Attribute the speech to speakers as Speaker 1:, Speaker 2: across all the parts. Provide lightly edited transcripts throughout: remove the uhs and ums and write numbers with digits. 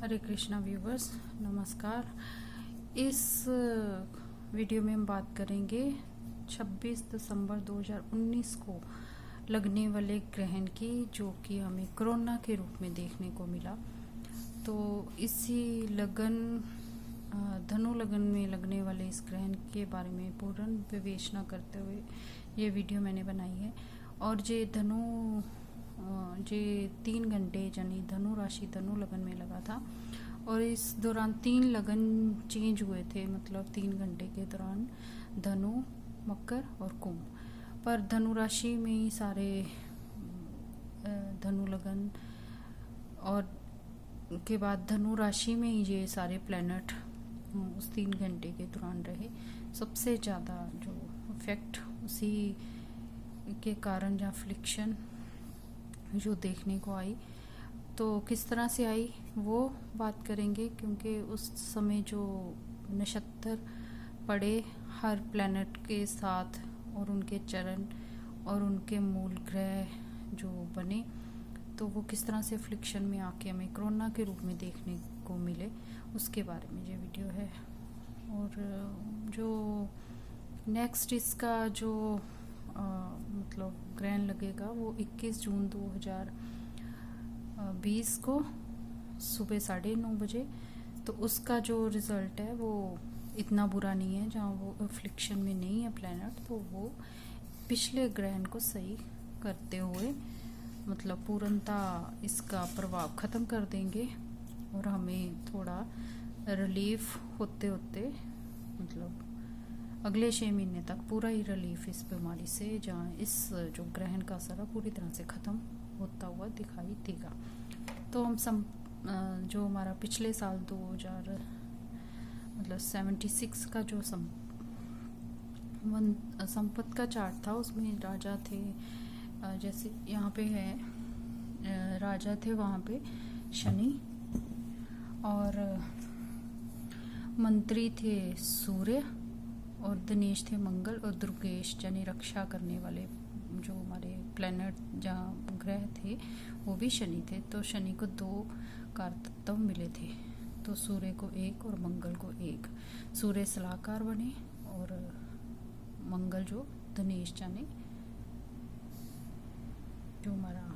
Speaker 1: हरे Krishna viewers, नमस्कार। इस video में हम बात करेंगे 26 दिसंबर 2019 को लगने वाले ग्रहण की, जो कि हमें कोरोना के रूप में देखने को मिला। तो इसी लगन धनु लगन में लगने वाले इस ग्रहण के बारे में पूर्ण विवेचना करते हुए ये वीडियो मैंने बनाई है। और जे धनु जे 3 घंटे यानी धनु राशि धनु लगन में लगा था, और इस दौरान 3 लगन चेंज हुए थे, मतलब 3 घंटे के दौरान धनु, मकर और कुंभ। पर धनु राशि में ही सारे धनु लगन, और के बाद धनु राशि में ही ये सारे प्लैनेट उस 3 घंटे के दौरान रहे। सबसे ज़्यादा जो इफेक्ट उसी के कारण या फ्लिक्शन जो देखने को आई, तो किस तरह से आई वो बात करेंगे। क्योंकि उस समय जो नक्षत्र पड़े हर प्लैनेट के साथ, और उनके चरण और उनके मूल ग्रह जो बने, तो वो किस तरह से फ्लिक्शन में आके हमें कोरोना के रूप में देखने को मिले, उसके बारे में ये वीडियो है। और जो नेक्स्ट इसका जो मतलब ग्रहण लगेगा वो 21 जून 2020 को सुबह 9:30 बजे। तो उसका जो रिजल्ट है वो इतना बुरा नहीं है, जहाँ वो अफ्लिक्शन में नहीं है प्लैनेट, तो वो पिछले ग्रहण को सही करते हुए मतलब पूर्णता इसका प्रभाव ख़त्म कर देंगे, और हमें थोड़ा रिलीफ होते होते मतलब अगले 6 महीने तक पूरा ही रिलीफ इस बीमारी से, जहाँ इस जो ग्रहण का असर है पूरी तरह से ख़त्म होता हुआ दिखाई देगा। तो हम जो हमारा पिछले साल 2000 मतलब 76 का जो संपत का चार्ट था, उसमें राजा थे, जैसे यहाँ पे है राजा थे, वहाँ पे शनि, और मंत्री थे सूर्य, और दिनेश थे मंगल, और दुर्गेश यानी रक्षा करने वाले जो हमारे प्लैनेट जहाँ ग्रह थे वो भी शनि थे। तो शनि को 2 कारतत्व मिले थे, तो सूर्य को 1 और मंगल को 1। सूर्य सलाहकार बने, और मंगल जो दिनेश यानी जो हमारा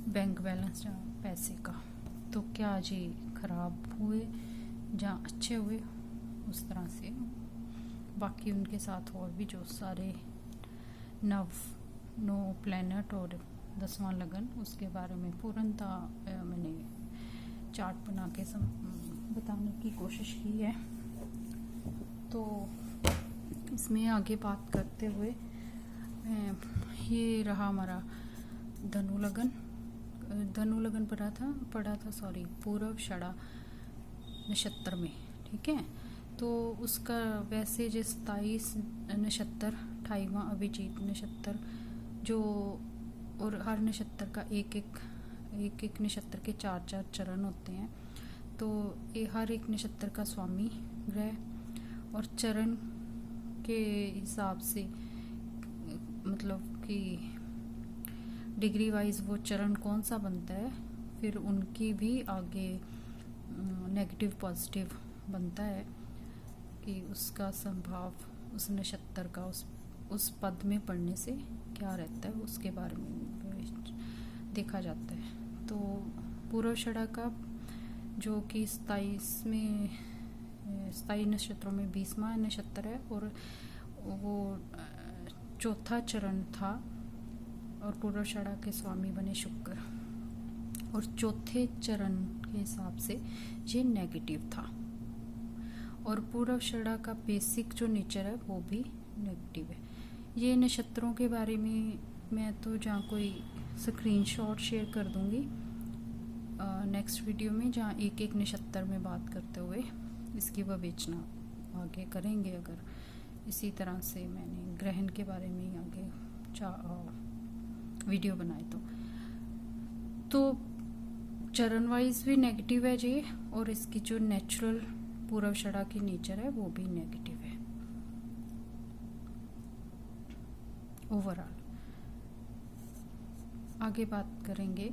Speaker 1: बैंक बैलेंस जहाँ पैसे का। तो क्या जी खराब हुए जहाँ अच्छे हुए, उस तरह से बाकी उनके साथ और भी जो सारे 9 प्लैनेट और 10वां लगन, उसके बारे में पूर्णता मैंने चार्ट बना के बताने की कोशिश की है। तो इसमें आगे बात करते हुए ये रहा हमारा धनु लगन पड़ा था पूर्वाषाढ़ा नक्षत्र में, ठीक है। तो उसका वैसे जो 27 नक्षत्र, 28वां अभिजीत नक्षत्र जो, और हर नक्षत्र का एक नक्षत्र के 4 चरण होते हैं। तो ये हर एक नक्षत्र का स्वामी ग्रह और चरण के हिसाब से मतलब कि डिग्री वाइज वो चरण कौन सा बनता है, फिर उनकी भी आगे नेगेटिव पॉजिटिव बनता है कि उसका संभाव उस नक्षत्र का उस पद में पढ़ने से क्या रहता है, उसके बारे में देखा जाता है। तो पूर्वाषाढ़ा का जो कि 27 नक्षत्रों में 20वां नक्षत्र है, और वो 4था चरण था, और पूर्वाषाढ़ा के स्वामी बने शुक्र, और 4थे चरण के हिसाब से ये नेगेटिव था। और पूर्वाषाढ़ा का बेसिक जो नेचर है वो भी नेगेटिव है। ये नक्षत्रों के बारे में मैं तो जहाँ कोई स्क्रीनशॉट शेयर कर दूंगी नेक्स्ट वीडियो में, जहाँ एक नक्षत्र में बात करते हुए इसकी विवेचना आगे करेंगे। अगर इसी तरह से मैंने ग्रहण के बारे में आगे वीडियो बनाए तो चरण वाइज भी नेगेटिव है ये, और इसकी जो नेचुरल पूर्वाषाढ़ा की नेचर है वो भी नेगेटिव है ओवरऑल। आगे बात करेंगे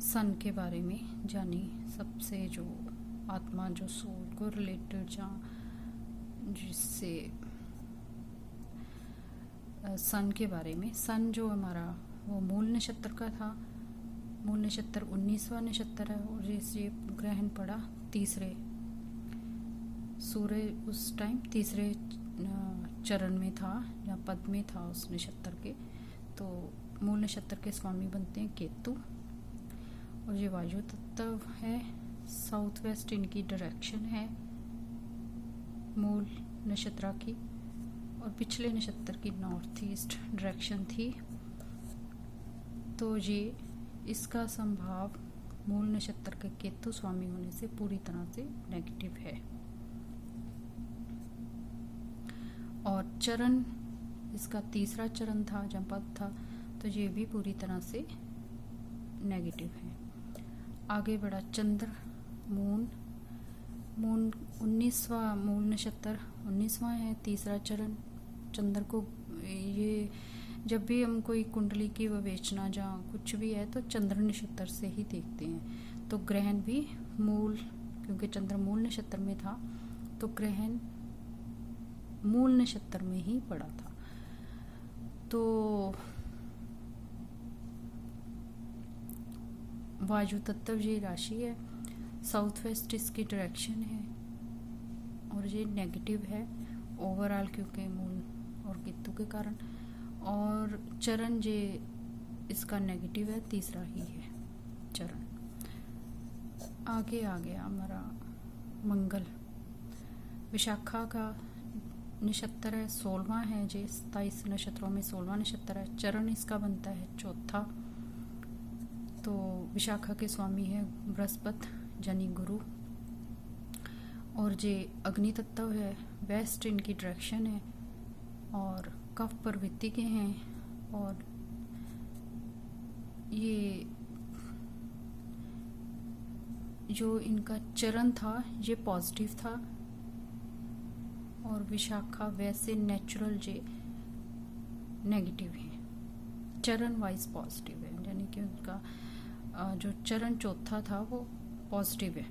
Speaker 1: सन के बारे में जानी, सबसे जो आत्मा जो सोल को रिलेटेड जहाँ जिससे सन के बारे में। सन जो हमारा वो मूल नक्षत्र का था, मूल नक्षत्र 19वां नक्षत्र है और ये ग्रहण पड़ा तीसरे, सूर्य उस टाइम तीसरे चरण में था या पद में था उस नक्षत्र के। तो मूल नक्षत्र के स्वामी बनते हैं केतु और ये वायु तत्व है। साउथ वेस्ट इनकी डायरेक्शन है मूल नक्षत्र की और पिछले नक्षत्र की नॉर्थ ईस्ट डायरेक्शन थी। तो ये इसका संभाव मूल नक्षत्र के केतु स्वामी होने से पूरी तरह से नेगेटिव है। और चरण इसका तीसरा चरण था, जंपद था, तो ये भी पूरी तरह से नेगेटिव है। आगे बढ़ा चंद्र, मून 19वां मूल नक्षत्र 19वां है, तीसरा चरण। चंद्र को ये जब भी हम कोई कुंडली की विवेचना जहाँ कुछ भी है तो चंद्र नक्षत्र से ही देखते हैं। तो ग्रहण भी मूल, क्योंकि चंद्र मूल नक्षत्र में था तो ग्रहण मूल नक्षत्र में ही पड़ा था। तो वायु तत्व ये राशि है, साउथ वेस्ट इसकी डायरेक्शन है और ये नेगेटिव है ओवरऑल, क्योंकि मूल और केतु के कारण। और चरण ये इसका नेगेटिव है, तीसरा ही है चरण। आगे आ गया हमारा मंगल, विशाखा का नक्षत्र है, 16वां है, जे 27 नक्षत्रों में 16वां नक्षत्र है। चरण इसका बनता है चौथा। तो विशाखा के स्वामी है बृहस्पति यानी गुरु और जे अग्नि तत्व है, वेस्ट इनकी डायरेक्शन है और कफ प्रवृत्ति के हैं। और ये जो इनका चरण था ये पॉजिटिव था और विशाखा वैसे नेचुरल जे नेगेटिव है, चरण वाइज पॉजिटिव है, यानी कि उनका जो चरण चौथा था वो पॉजिटिव है।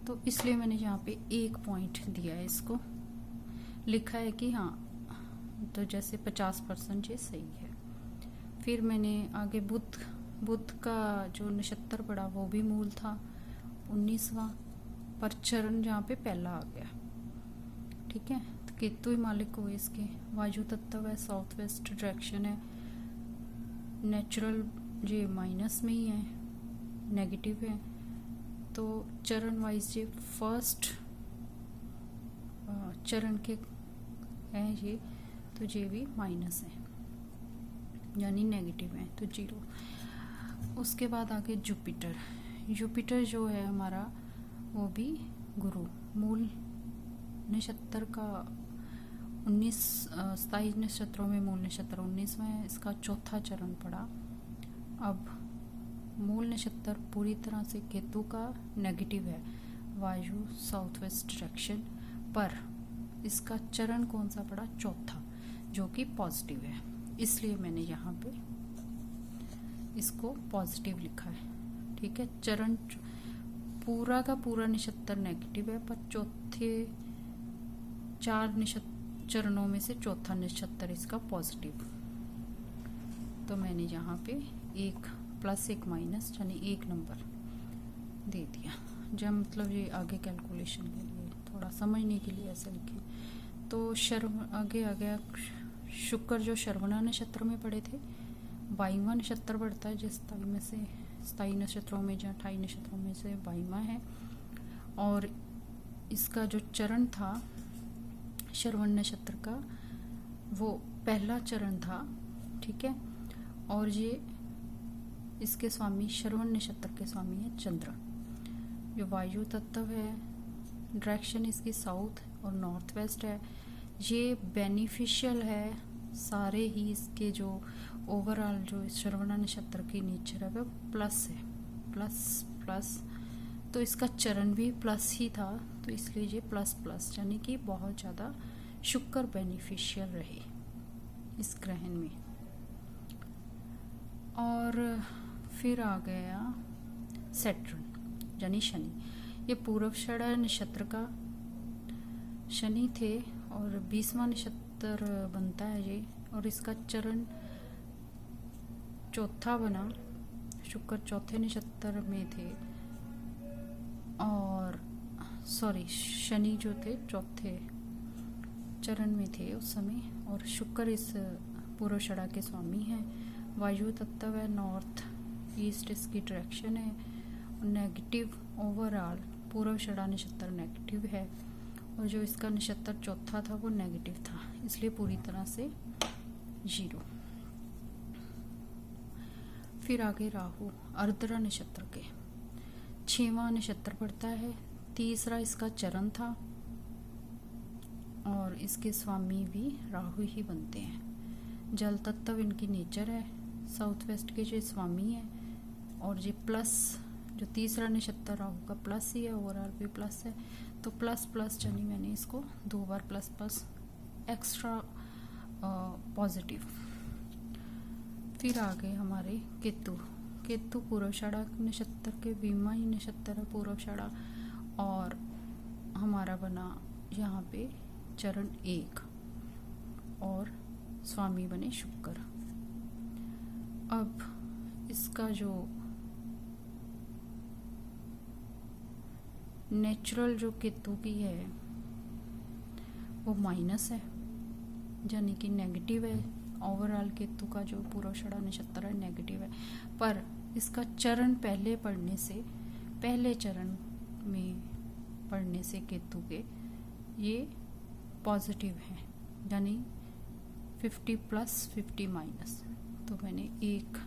Speaker 1: तो इसलिए मैंने यहाँ पे 1 पॉइंट दिया है, इसको लिखा है कि हाँ, तो जैसे 50% ये सही है। फिर मैंने आगे बुध का जो नक्षत्र पड़ा वो भी मूल था 19वां, पर चरण जहाँ पे पहला आ गया, ठीक है। तो केतु ही मालिक हुए इसके। वायु तत्व है, साउथ वेस्ट डायरेक्शन है, नेचुरल ये माइनस में ही है, नेगेटिव है। तो चरण वाइज ये फर्स्ट चरण के हैं ये, तो ये भी माइनस है यानी नेगेटिव है, तो 0। उसके बाद आगे जुपिटर जो है हमारा वो भी गुरु, मूल नक्षत्र का 27 नक्षत्रों में मूल नक्षत्र 19वां है, इसका चौथा चरण पड़ा। अब मूल नक्षत्र पूरी तरह से केतु का नेगेटिव है, वायु साउथ वेस्ट डायरेक्शन, पर इसका चरण कौन सा पड़ा, चौथा, जो कि पॉजिटिव है। इसलिए मैंने यहाँ पे इसको पॉजिटिव लिखा है, ठीक है। चरण पूरा का पूरा नक्षत्र नेगेटिव है, पर चौथे 4 चरणों में से चौथा नक्षत्र इसका पॉजिटिव। तो मैंने यहाँ पे 1 प्लस 1 माइनस यानी 1 नंबर दे दिया, जब मतलब ये आगे कैलकुलेशन के लिए थोड़ा समझने के लिए ऐसे लिखे। तो आगे आ गया शुक्र, जो श्रवणा नक्षत्र में पड़े थे, 22वां नक्षत्र पड़ता है, जिस 27 नक्षत्रों में या 28 नक्षत्रों में से 22वां है। और इसका जो चरण था श्रवण नक्षत्र का वो पहला चरण था, ठीक है। और ये इसके स्वामी श्रवण नक्षत्र के स्वामी है चंद्र, जो वायु तत्व है, डायरेक्शन इसकी साउथ और नॉर्थ वेस्ट है। ये बेनिफिशियल है, सारे ही इसके जो ओवरऑल जो श्रवण नक्षत्र की नेचर है वो प्लस है, प्लस। तो इसका चरण भी प्लस ही था, तो इसलिए ये प्लस यानी कि बहुत ज़्यादा शुक्र बेनिफिशियल रहे इस ग्रहण में। और फिर आ गया सैटर्न यानी शनि। ये पूर्वाषाढ़ा नक्षत्र का शनि थे और 20वां नक्षत्र बनता है ये, और इसका चरण चौथा बना। शुक्र चौथे नक्षत्र में थे, और सॉरी शनि जो थे चौथे चरण में थे उस समय, और शुक्र इस पूर्वाषाढ़ा के स्वामी हैं। वायु तत्व है, नॉर्थ ईस्ट इसकी डायरेक्शन है, और नेगेटिव ओवरऑल पूर्वाषाढ़ा नक्षत्र नेगेटिव है, और जो इसका नक्षत्र चौथा था वो नेगेटिव था, इसलिए पूरी तरह से 0। फिर आगे राहु आर्द्रा नक्षत्र के 6वां नक्षत्र पड़ता है, तीसरा इसका चरण था, और इसके स्वामी भी राहु ही बनते हैं। जल तत्व इनकी नेचर है, साउथ वेस्ट के जो स्वामी है, और ये प्लस जो तीसरा नक्षत्र राहु का प्लस ही है, ओवरऑल भी प्लस है, तो प्लस प्लस यानी मैंने इसको 2 बार प्लस प्लस एक्स्ट्रा पॉजिटिव। फिर आ गए हमारे केतु। केतु पूर्वाषाढ़ा नक्षत्र के 20वां ही नक्षत्र है पूर्वाषाढ़ा, और हमारा बना यहाँ पे चरण 1, और स्वामी बने शुक्र। अब इसका जो नेचुरल जो केतु की है वो माइनस है, यानी कि नेगेटिव है। ओवरऑल केतु का जो पूर्वाषाढ़ा नक्षत्र है नेगेटिव है, पर इसका चरण पहले चरण में पढ़ने से केतु के ये पॉजिटिव है, यानी 50 प्लस 50 माइनस। तो मैंने एक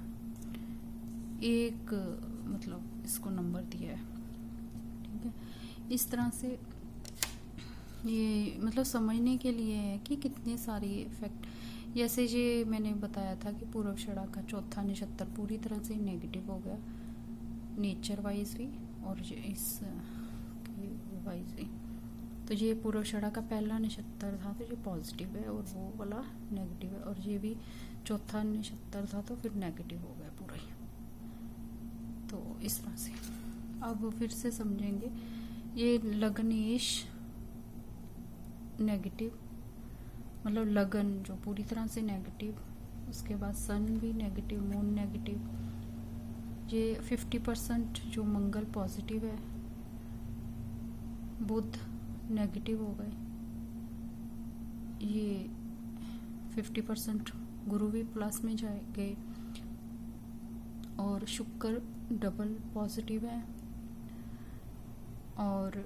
Speaker 1: मतलब इसको नंबर दिया है, ठीक है। इस तरह से ये मतलब समझने के लिए है कि कितने सारे इफेक्ट, जैसे ये मैंने बताया था कि पूर्वाषाढ़ा का चौथा नक्षत्र पूरी तरह से नेगेटिव हो गया नेचर वाइज भी, और इस वाइज भी। तो ये पूर्वाषाढ़ा का पहला नक्षत्र था तो ये पॉजिटिव है, और वो वाला नेगेटिव है, और ये भी चौथा नक्षत्र था तो फिर नेगेटिव हो गया पूरा ही। तो इस तरह से अब फिर से समझेंगे। ये लग्नेश नेगेटिव, मतलब लगन जो पूरी तरह से नेगेटिव, उसके बाद सन भी नेगेटिव, मून नेगेटिव। ये 50% जो मंगल पॉजिटिव है, बुध नेगेटिव हो गए, ये 50% गुरु भी प्लस में जाए गए, और शुक्र डबल पॉजिटिव है, और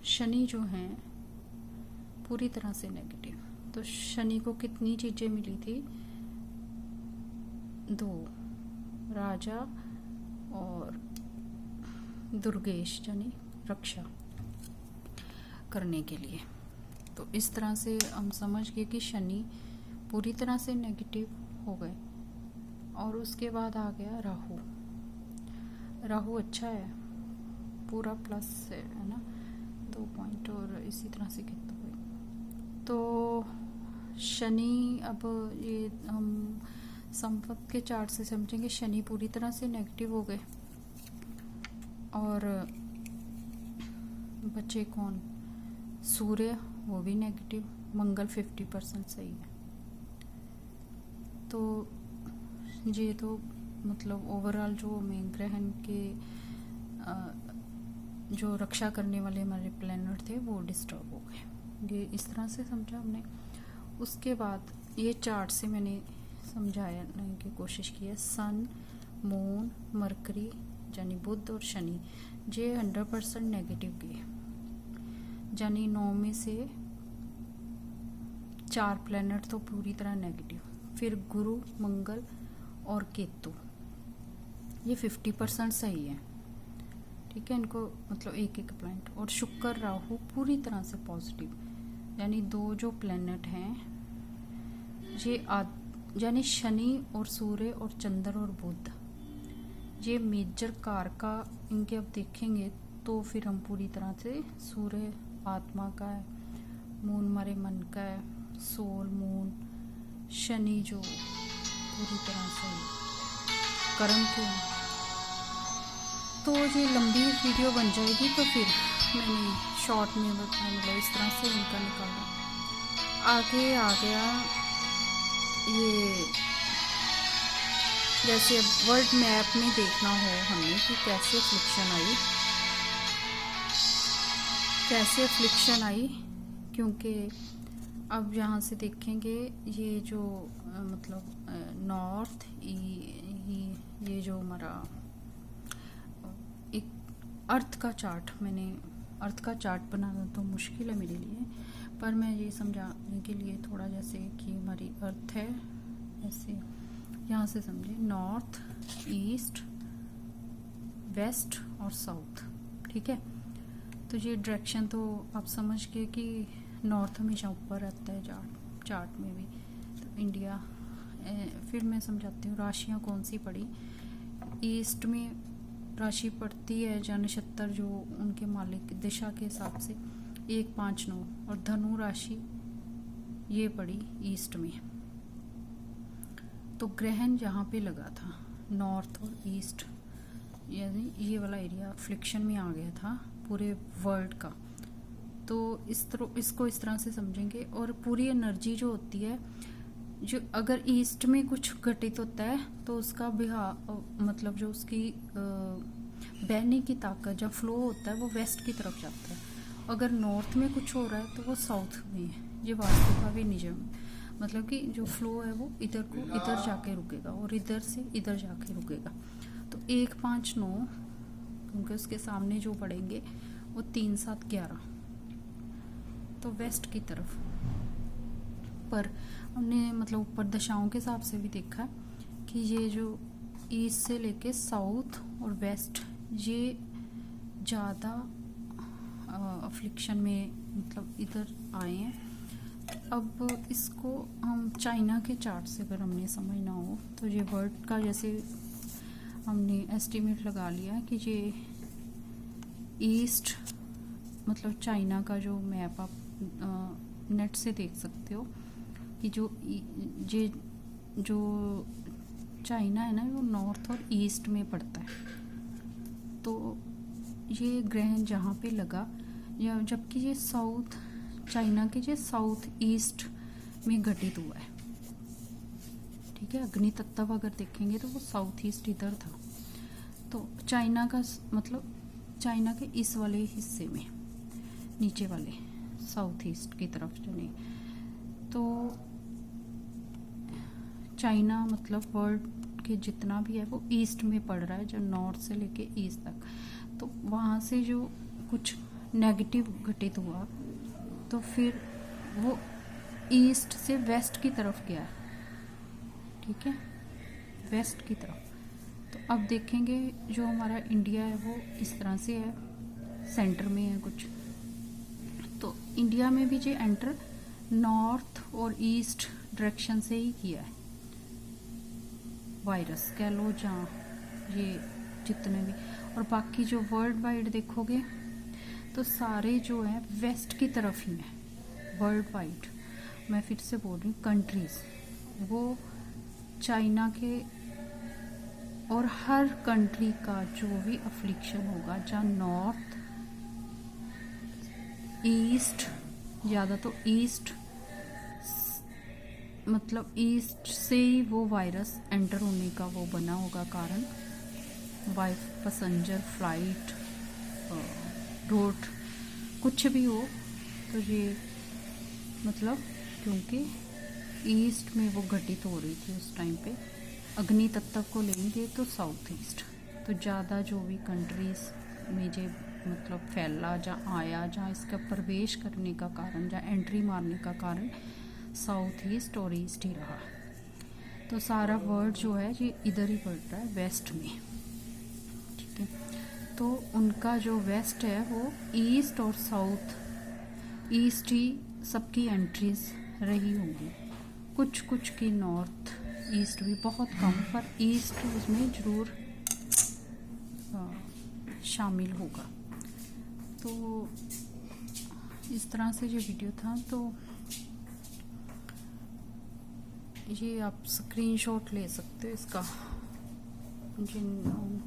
Speaker 1: शनि जो हैं पूरी तरह से नेगेटिव। तो शनि को कितनी चीजें मिली थी? 2, राजा और दुर्गेश यानी रक्षा करने के लिए। तो इस तरह से हम समझ गए कि शनि पूरी तरह से नेगेटिव हो गए। और उसके बाद आ गया राहु। राहु अच्छा है, पूरा प्लस है ना, 2 पॉइंट, और इसी तरह से कितना हुए। तो शनि, अब ये हम संपत्ति के चार्ट से समझेंगे। शनि पूरी तरह से नेगेटिव हो गए, और बचे कौन? सूर्य, वो भी नेगेटिव। मंगल 50% सही है। तो ये तो मतलब ओवरऑल जो मेन ग्रहण के जो रक्षा करने वाले हमारे प्लैनेट थे वो डिस्टर्ब हो गए। ये इस तरह से समझा हमने। उसके बाद ये चार्ट से मैंने समझाने की कोशिश की है। सन, मून, मरकरी यानी बुध और शनि, ये 100% नेगेटिव गए, यानी 9 में से 4 प्लैनेट तो पूरी तरह नेगेटिव। फिर गुरु, मंगल और केतु, ये 50% सही है, ठीक है। इनको मतलब एक एक प्लैनेट। और शुक्र, राहु पूरी तरह से पॉजिटिव, यानी 2 जो प्लैनेट हैं ये यानी शनि और सूर्य और चंद्र और बुध, ये मेजर कारका इनके अब देखेंगे तो फिर हम पूरी तरह से, सूर्य आत्मा का है, मून हमारे मन का है, सोल मून, शनि जो पूरी तरह से कर्म के। तो ये लंबी वीडियो बन जाएगी, तो फिर मैंने शॉर्ट में मतलब इस तरह से इनका निकाला। आगे आ गया ये, जैसे वर्ल्ड मैप में देखना हो हमें कि कैसे फ्लिक्शन आई, क्योंकि अब यहाँ से देखेंगे ये जो मतलब नॉर्थ, ये जो हमारा एक अर्थ का चार्ट, मैंने अर्थ का चार्ट बनाना तो मुश्किल है मेरे लिए, पर मैं ये समझाने के लिए थोड़ा, जैसे कि हमारी अर्थ है ऐसे, यहाँ से समझे नॉर्थ, ईस्ट, वेस्ट और साउथ। ठीक है, तो ये डायरेक्शन तो आप समझ गए कि नॉर्थ हमेशा ऊपर रहता है चार्ट में भी। तो इंडिया, फिर मैं समझाती हूँ राशियाँ कौन सी पड़ी। ईस्ट में राशि पड़ती है या नक्षत्र जो उनके मालिक दिशा के हिसाब से 1, 5, 9, और धनु राशि ये पड़ी ईस्ट में। तो ग्रहण यहाँ पे लगा था नॉर्थ और ईस्ट, यानी ये वाला एरिया फ्लिक्शन में आ गया था पूरे वर्ल्ड का। तो इसको इस तरह से समझेंगे। और पूरी एनर्जी जो होती है, जो अगर ईस्ट में कुछ घटित होता है तो उसका मतलब जो उसकी बहने की ताकत जब फ्लो होता है वो वेस्ट की तरफ जाता है। अगर नॉर्थ में कुछ हो रहा है तो वो साउथ में है। ये वास्तु का भी नियम, मतलब कि जो फ्लो है वो इधर को इधर जाके रुकेगा और इधर से इधर जाके रुकेगा। तो 1, 5, 9, क्योंकि उसके सामने जो पड़ेंगे वो 3, 7, 11, तो वेस्ट की तरफ। पर हमने मतलब ऊपर दशाओं के हिसाब से भी देखा कि ये जो ईस्ट से लेके साउथ और वेस्ट, ये ज़्यादा अफ्लिक्शन में मतलब इधर आए हैं। अब इसको हम चाइना के चार्ट से अगर हमने समझना हो तो ये वर्ल्ड का जैसे हमने एस्टिमेट लगा लिया कि ये ईस्ट, मतलब चाइना का जो मैप आप नेट से देख सकते हो कि जो चाइना है ना, वो नॉर्थ और ईस्ट में पड़ता है। तो ये ग्रहण जहाँ पे लगा, या जबकि ये साउथ, चाइना के जो साउथ ईस्ट में घटित हुआ है। ठीक है, अग्नि तत्व अगर देखेंगे तो वो साउथ ईस्ट इधर था। तो चाइना का मतलब चाइना के इस वाले हिस्से में, नीचे वाले साउथ ईस्ट की तरफ चले, तो चाइना मतलब वर्ल्ड के जितना भी है वो ईस्ट में पड़ रहा है, जो नॉर्थ से लेके ईस्ट तक। तो वहाँ से जो कुछ नेगेटिव घटित हुआ तो फिर वो ईस्ट से वेस्ट की तरफ गया। ठीक है, वेस्ट की तरफ। तो अब देखेंगे जो हमारा इंडिया है वो इस तरह से है, सेंटर में है कुछ। तो इंडिया में भी जो एंटर नॉर्थ और ईस्ट डायरेक्शन से ही किया है, वायरस कह लो जहाँ ये जितने भी। और बाकी जो वर्ल्ड वाइड देखोगे तो सारे जो है वेस्ट की तरफ ही है वर्ल्ड वाइड। मैं फिर से बोल रही हूँ, कंट्रीज वो चाइना के, और हर कंट्री का जो भी अफ्लिक्शन होगा जहाँ नॉर्थ, ईस्ट, ज़्यादा तो ईस्ट, मतलब ईस्ट से ही वो वायरस एंटर होने का वो बना होगा कारण। पैसेंजर फ्लाइट, रोड, कुछ भी हो तो ये मतलब क्योंकि ईस्ट में वो घटित हो रही थी उस टाइम पे। अग्नि तत्व को लेंगे तो साउथ ईस्ट, तो ज़्यादा जो भी कंट्रीज में जो मतलब फैला, जहाँ आया, जहाँ इसका प्रवेश करने का कारण, जहाँ एंट्री मारने का कारण साउथ ईस्ट और ईस्ट ही रहा। तो सारा वर्ल्ड जो है ये इधर ही पड़ रहा है, वेस्ट में। ठीक है, तो उनका जो वेस्ट है वो ईस्ट और साउथ, ईस्ट ही सबकी एंट्रीज रही होंगी, कुछ कुछ की नॉर्थ ईस्ट भी, बहुत कम, पर ईस्ट उसमें ज़रूर शामिल होगा। तो इस तरह से जो वीडियो था, तो ये आप स्क्रीनशॉट ले सकते हो इसका। जिन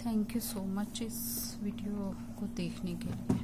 Speaker 1: थैंक यू सो मच इस वीडियो को देखने के लिए।